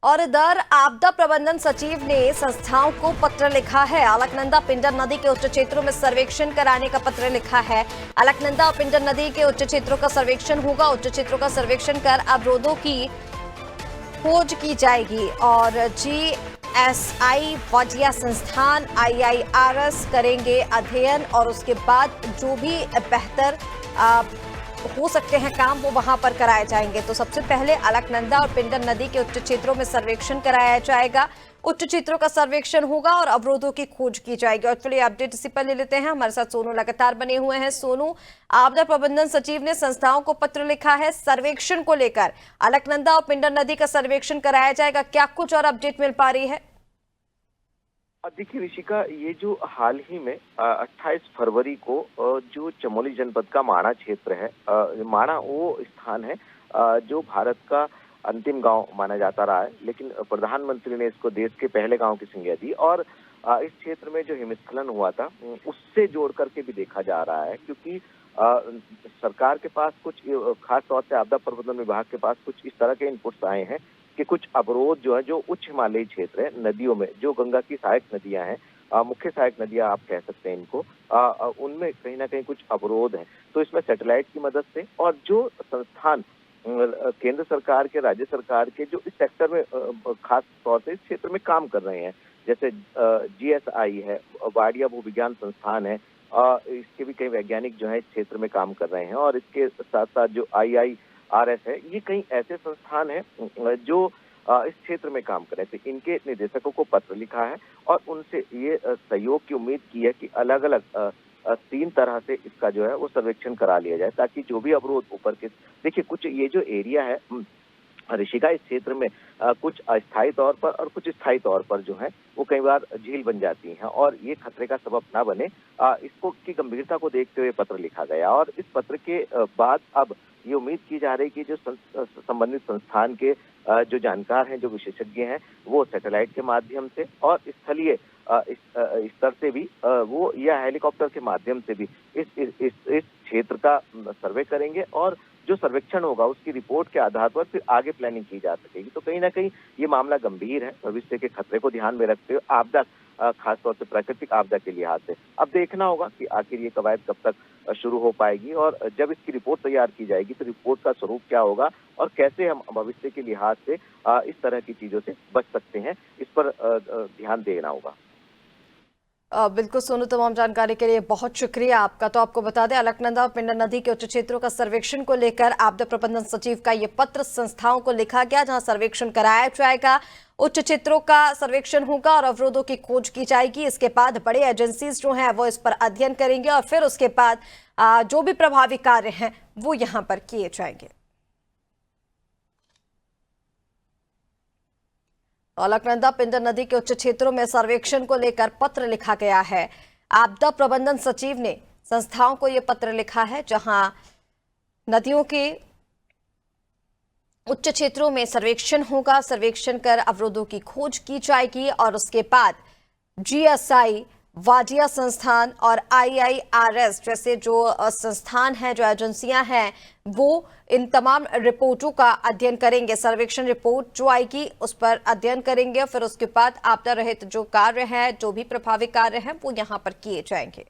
और इधर आपदा प्रबंधन सचिव ने संस्थाओं को पत्र लिखा है। अलकनंदा पिंडर नदी के उच्च क्षेत्रों में सर्वेक्षण कराने का पत्र लिखा है। अलकनंदा और पिंडर नदी के उच्च क्षेत्रों का सर्वेक्षण होगा। उच्च क्षेत्रों का सर्वेक्षण कर अवरोधों की खोज की जाएगी और जीएसआई वाडिया संस्थान IIRS करेंगे अध्ययन और उसके बाद जो भी बेहतर हो सकते हैं काम वो वहां पर कराए जाएंगे। तो सबसे पहले अलकनंदा और पिंडर नदी के उच्च क्षेत्रों में सर्वेक्षण कराया जाएगा। उच्च क्षेत्रों का सर्वेक्षण होगा और अवरोधों की खोज की जाएगी। और चलिए अपडेट इसी पर ले लेते हैं। हमारे साथ सोनू लगातार बने हुए हैं। सोनू, आपदा प्रबंधन सचिव ने संस्थाओं को पत्र लिखा है सर्वेक्षण को लेकर। अलकनंदा और पिंडर नदी का सर्वेक्षण कराया जाएगा, क्या कुछ और अपडेट मिल पा रही है? देखिए ऋषिका, ये जो हाल ही में 28 फरवरी को जो चमोली जनपद का माणा क्षेत्र है, माणा वो स्थान है जो भारत का अंतिम गांव माना जाता रहा है, लेकिन प्रधानमंत्री ने इसको देश के पहले गांव की संज्ञा दी और इस क्षेत्र में जो हिमस्खलन हुआ था उससे जोड़ करके भी देखा जा रहा है, क्योंकि सरकार के पास कुछ खास तौर से आपदा प्रबंधन विभाग के पास कुछ इस तरह के इनपुट्स आए हैं कि कुछ अवरोध जो है, जो उच्च हिमालयी क्षेत्र है नदियों में, जो गंगा की सहायक नदियां हैं, मुख्य सहायक नदियां आप कह सकते हैं इनको, उनमें कहीं ना कहीं कुछ अवरोध है। तो इसमें सैटेलाइट की मदद से और जो संस्थान केंद्र सरकार के, राज्य सरकार के जो इस सेक्टर में खास तौर से इस क्षेत्र में काम कर रहे हैं, जैसे GSI है, वाडिया भूविज्ञान संस्थान है, इसके भी कई वैज्ञानिक जो है इस क्षेत्र में काम कर रहे हैं और इसके साथ साथ जो IIRS है, ये कई ऐसे संस्थान हैं जो इस क्षेत्र में काम कर रहे थे। इनके निदेशकों को पत्र लिखा है और उनसे ये सहयोग की उम्मीद की है कि अलग अलग 3 तरह से इसका जो है वो सर्वेक्षण करा लिया जाए, ताकि जो भी अवरोध ऊपर के, देखिए कुछ ये जो एरिया है ऋषिका, इस क्षेत्र में कुछ अस्थायी तौर पर और कुछ स्थायी तौर पर जो है वो कई बार झील बन जाती हैं और ये खतरे का सबब ना बने, इसको की गंभीरता को देखते हुए पत्र लिखा गया। और इस पत्र के बाद अब ये उम्मीद की जा रही है कि जो संबंधित संस्थान के जो जानकार हैं, जो विशेषज्ञ हैं, वो सैटेलाइट के माध्यम से और स्थलीय स्तर से भी वो या हेलीकॉप्टर के माध्यम से भी इस क्षेत्र का सर्वे करेंगे और जो सर्वेक्षण होगा उसकी रिपोर्ट के आधार पर फिर आगे प्लानिंग की जा सकेगी। तो कहीं ना कहीं ये मामला गंभीर है, भविष्य के खतरे को ध्यान में रखते हुए आपदा, खासतौर से प्राकृतिक आपदा के लिहाज से। अब देखना होगा कि आखिर ये कवायद कब तक शुरू हो पाएगी और जब इसकी रिपोर्ट तैयार की जाएगी तो रिपोर्ट का स्वरूप क्या होगा और कैसे हम भविष्य के लिहाज से इस तरह की चीजों से बच सकते हैं, इस पर ध्यान देना होगा। बिल्कुल सोनू, तमाम जानकारी के लिए बहुत शुक्रिया आपका। तो आपको बता दें, अलकनंदा और पिंडर नदी के उच्च क्षेत्रों का सर्वेक्षण को लेकर आपदा प्रबंधन सचिव का ये पत्र संस्थाओं को लिखा गया, जहां सर्वेक्षण कराया जाएगा। उच्च क्षेत्रों का सर्वेक्षण होगा और अवरोधों की खोज की जाएगी। इसके बाद बड़े एजेंसीज जो हैं वो इस पर अध्ययन करेंगे और फिर उसके बाद जो भी प्रभावी कार्य हैं वो यहाँ पर किए जाएंगे। अलकनंदा पिंडर नदी के उच्च क्षेत्रों में सर्वेक्षण को लेकर पत्र लिखा गया है। आपदा प्रबंधन सचिव ने संस्थाओं को यह पत्र लिखा है, जहां नदियों के उच्च क्षेत्रों में सर्वेक्षण होगा। सर्वेक्षण कर अवरोधों की खोज की जाएगी और उसके बाद GSI वाडिया संस्थान और IIRS जैसे जो संस्थान हैं, जो एजेंसियां हैं, वो इन तमाम रिपोर्टों का अध्ययन करेंगे। सर्वेक्षण रिपोर्ट जो आएगी उस पर अध्ययन करेंगे, फिर उसके बाद आपदा रहित जो कार्य हैं, जो भी प्रभावी कार्य हैं, वो यहाँ पर किए जाएंगे।